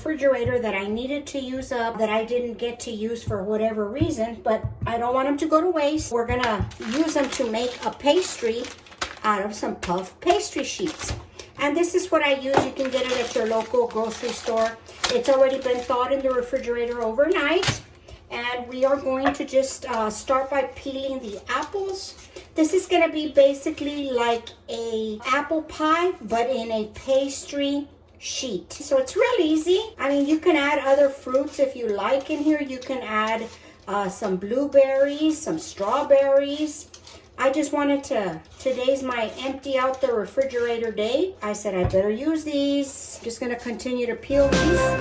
refrigerator that I needed to use up that I didn't get to use for whatever reason, but I don't want them to go to waste. We're gonna use them to make a pastry out of some puff pastry sheets. And this is what I use. You can get it at your local grocery store. It's already been thawed in the refrigerator overnight. And we are going to just start by peeling the apples. This is gonna be basically like a apple pie, but in a pastry sheet. So it's real easy. I mean, you can add other fruits if you like in here. You can add some blueberries, some strawberries. I just wanted to, today's my empty out the refrigerator day. I said I better use these. Just gonna continue to peel these. I'm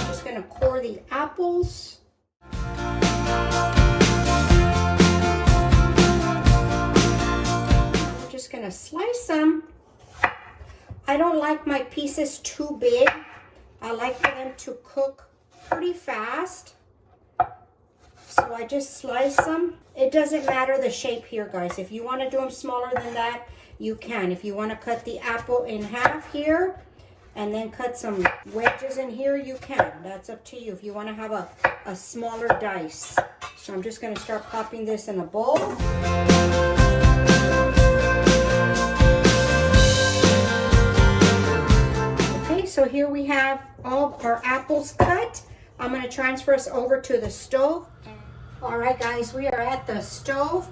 just gonna core the apples. I'm just gonna slice them. I don't like my pieces too big. I like for them to cook pretty fast. So I just slice them. It doesn't matter the shape here, guys. If you want to do them smaller than that, you can. If you want to cut the apple in half here and then cut some wedges in here, you can. That's up to you if you want to have a smaller dice. So I'm just going to start popping this in a bowl. So here we have all our apples cut. I'm going to transfer us over to the stove. All right, guys, we are at the stove.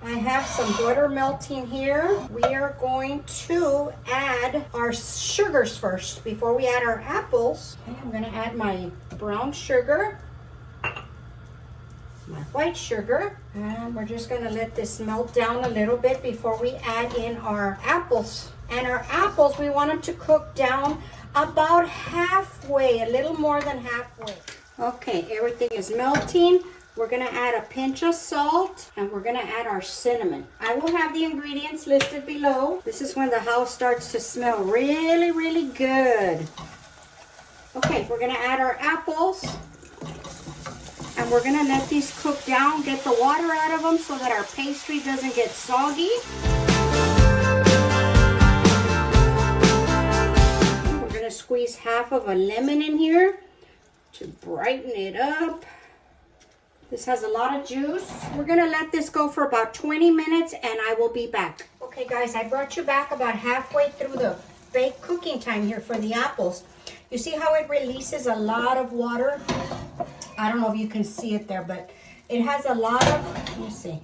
I have some butter melting here. We are going to add our sugars first before we add our apples. Okay, I'm going to add my brown sugar, my white sugar, and we're just going to let this melt down a little bit before we add in our apples. And our apples, we want them to cook down about halfway, a little more than halfway. Okay, everything is melting. We're gonna add a pinch of salt and we're gonna add our cinnamon. I will have the ingredients listed below. This is when the house starts to smell really, really good. Okay, we're gonna add our apples and we're gonna let these cook down, get the water out of them so that our pastry doesn't get soggy. Squeeze half of a lemon in here to brighten it up. This has a lot of juice. We're gonna let this go for about 20 minutes and I will be back. Okay guys, I brought you back about halfway through the bake cooking time here for the apples. You see how it releases a lot of water? I don't know if you can see it there, but it has a lot of, let me see.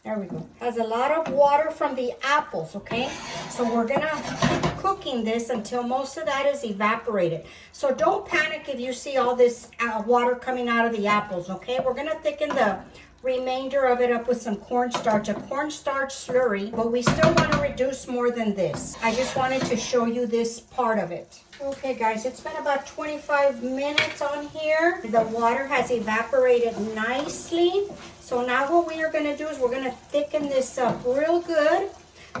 There we go. Has a lot of water from the apples, okay? So we're gonna keep cooking this until most of that is evaporated. So don't panic if you see all this water coming out of the apples, okay? We're gonna thicken the remainder of it up with some cornstarch, a cornstarch slurry, but we still wanna reduce more than this. I just wanted to show you this part of it. Okay guys, it's been about 25 minutes on here. The water has evaporated nicely. So now what we are gonna do is we're gonna thicken this up real good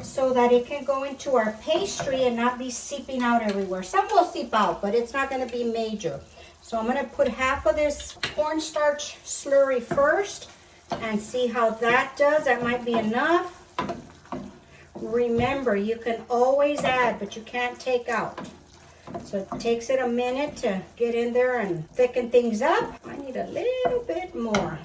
so that it can go into our pastry and not be seeping out everywhere. Some will seep out, but it's not gonna be major. So I'm gonna put half of this cornstarch slurry first and see how that does. That might be enough. Remember, you can always add, but you can't take out. So it takes it a minute to get in there and thicken things up. I need a little bit more.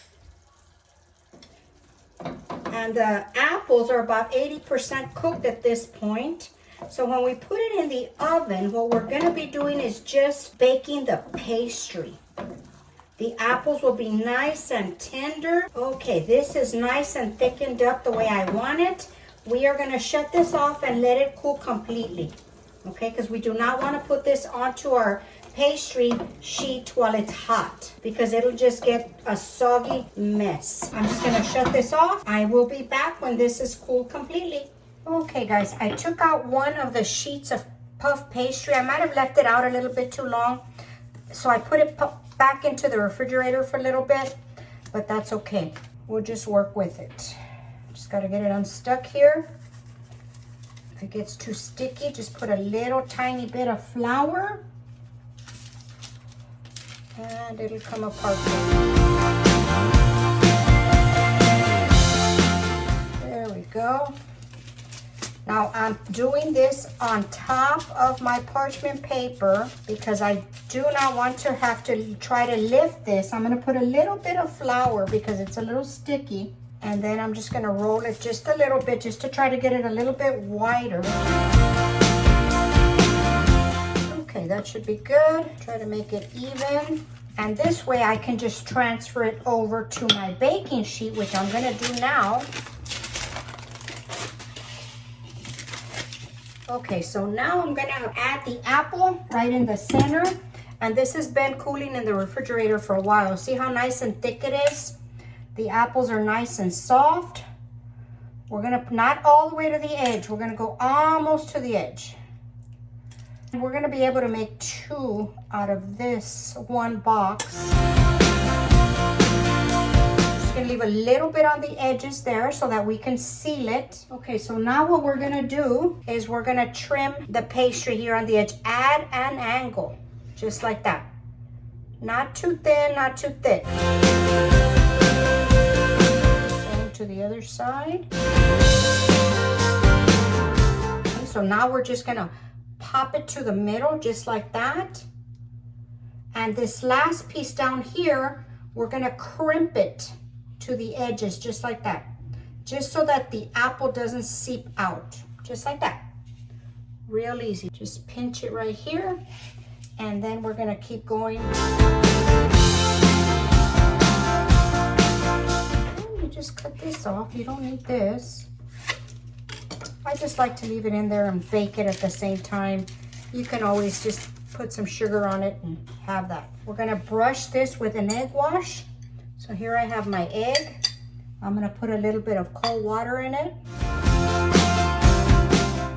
And the apples are about 80% cooked at this point. So when we put it in the oven, what we're gonna be doing is just baking the pastry. The apples will be nice and tender. Okay, this is nice and thickened up the way I want it. We are gonna shut this off and let it cool completely. Okay, because we do not want to put this onto our pastry sheet while it's hot because it'll just get a soggy mess. I'm just going to shut this off. I will be back when this is cooled completely. Okay guys, I took out one of the sheets of puff pastry. I might have left it out a little bit too long. So I put it back into the refrigerator for a little bit, but that's okay. We'll just work with it. Just got to get it unstuck here. If it gets too sticky, just put a little tiny bit of flour and it'll come apart. There we we go. Now I'm doing this on top of my parchment paper because I do not want to have to try to lift this. I'm gonna put a little bit of flour because it's a little sticky. And then I'm just gonna roll it just a little bit just to try to get it a little bit wider. Okay, that should be good. Try to make it even. And this way I can just transfer it over to my baking sheet, which I'm gonna do now. Okay, so now I'm gonna add the apple right in the center. And this has been cooling in the refrigerator for a while. See how nice and thick it is? The apples are nice and soft. We're gonna, not all the way to the edge, we're gonna go almost to the edge. And we're gonna be able to make 2 out of this one box. Just gonna leave a little bit on the edges there so that we can seal it. Okay, so now what we're gonna do is we're gonna trim the pastry here on the edge. Add an angle, just like that. Not too thin, not too thick. Same to the other side. Okay, so now we're just gonna pop it to the middle, just like that. And this last piece down here, we're gonna crimp it to the edges, just like that. Just so that the apple doesn't seep out, just like that. Real easy. Just pinch it right here. And then we're gonna keep going. And you just cut this off, you don't need this. I just like to leave it in there and bake it at the same time. You can always just put some sugar on it and have that. We're gonna brush this with an egg wash. So here I have my egg. I'm gonna put a little bit of cold water in it.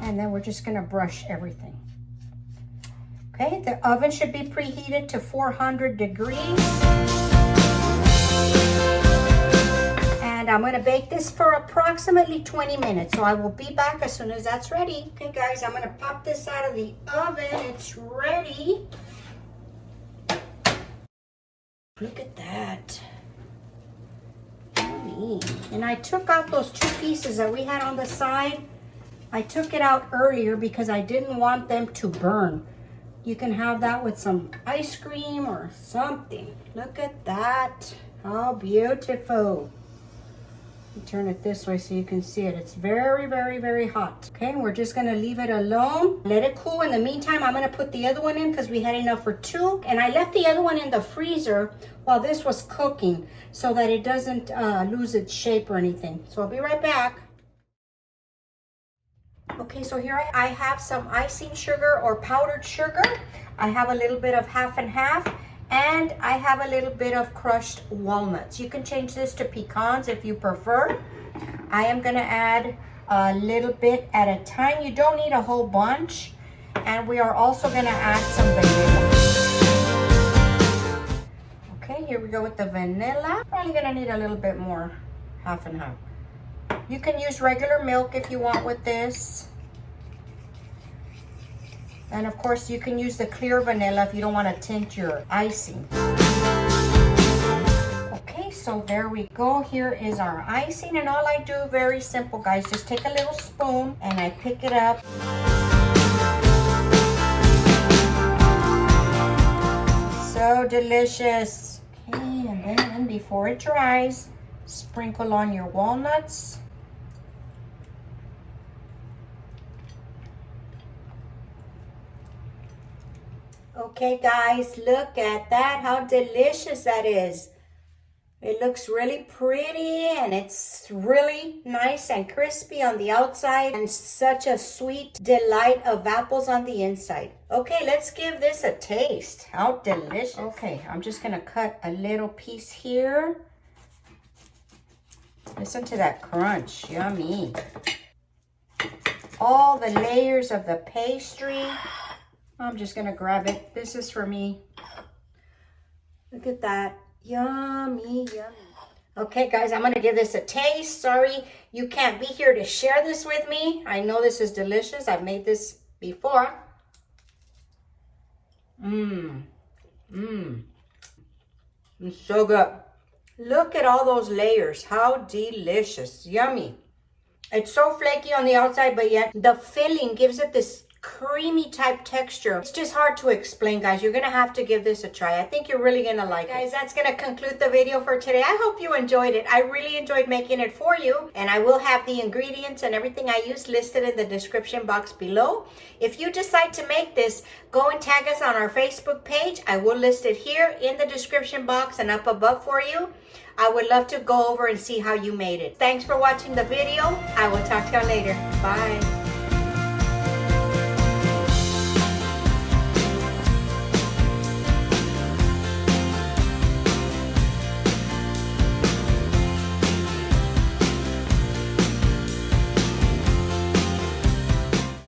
And then we're just gonna brush everything. Okay, the oven should be preheated to 400 degrees. And I'm gonna bake this for approximately 20 minutes. So I will be back as soon as that's ready. Okay guys, I'm gonna pop this out of the oven. It's ready. Look at that. Yummy. And I took out those 2 pieces that we had on the side. I took it out earlier because I didn't want them to burn. You can have that with some ice cream or something. Look at that. How beautiful. Turn it this way so you can see it. It's very, very, very hot. Okay, we're just gonna leave it alone. Let it cool. In the meantime, I'm gonna put the other one in because we had enough for 2. And I left the other one in the freezer while this was cooking so that it doesn't lose its shape or anything. So I'll be right back. Okay, so here I have some icing sugar or powdered sugar. I have a little bit of half and half. And I have a little bit of crushed walnuts. You can change this to pecans if you prefer. I am gonna add a little bit at a time. You don't need a whole bunch. And we are also gonna add some vanilla. Okay, here we go with the vanilla. Probably gonna need a little bit more, half and half. You can use regular milk if you want with this. And of course, you can use the clear vanilla if you don't want to tint your icing. Okay, so there we go. Here is our icing. And all I do, very simple, guys. Just take a little spoon and I pick it up. So delicious. Okay, and then before it dries, sprinkle on your walnuts. Okay guys, look at that, how delicious that is. It looks really pretty and it's really nice and crispy on the outside and such a sweet delight of apples on the inside. Okay, let's give this a taste. How delicious. Okay, I'm just gonna cut a little piece here. Listen to that crunch, yummy. All the layers of the pastry. I'm just gonna grab it. This is for me. Look at that. Yummy, yummy. Okay, guys, I'm gonna give this a taste. Sorry you can't be here to share this with me. I know this is delicious. I've made this before. It's so good. Look at all those layers. How delicious. Yummy. It's so flaky on the outside, but yet the filling gives it this creamy type texture. It's just hard to explain, guys. You're gonna have to give this a try. I think you're really gonna like it. Guys, that's gonna conclude the video for today. I hope you enjoyed it. I really enjoyed making it for you, and I will have the ingredients and everything I used listed in the description box below. If you decide to make this, go and tag us on our Facebook page. I will list it here in the description box and up above for you. I would love to go over and see how you made it. Thanks for watching the video. I will talk to you later. Bye.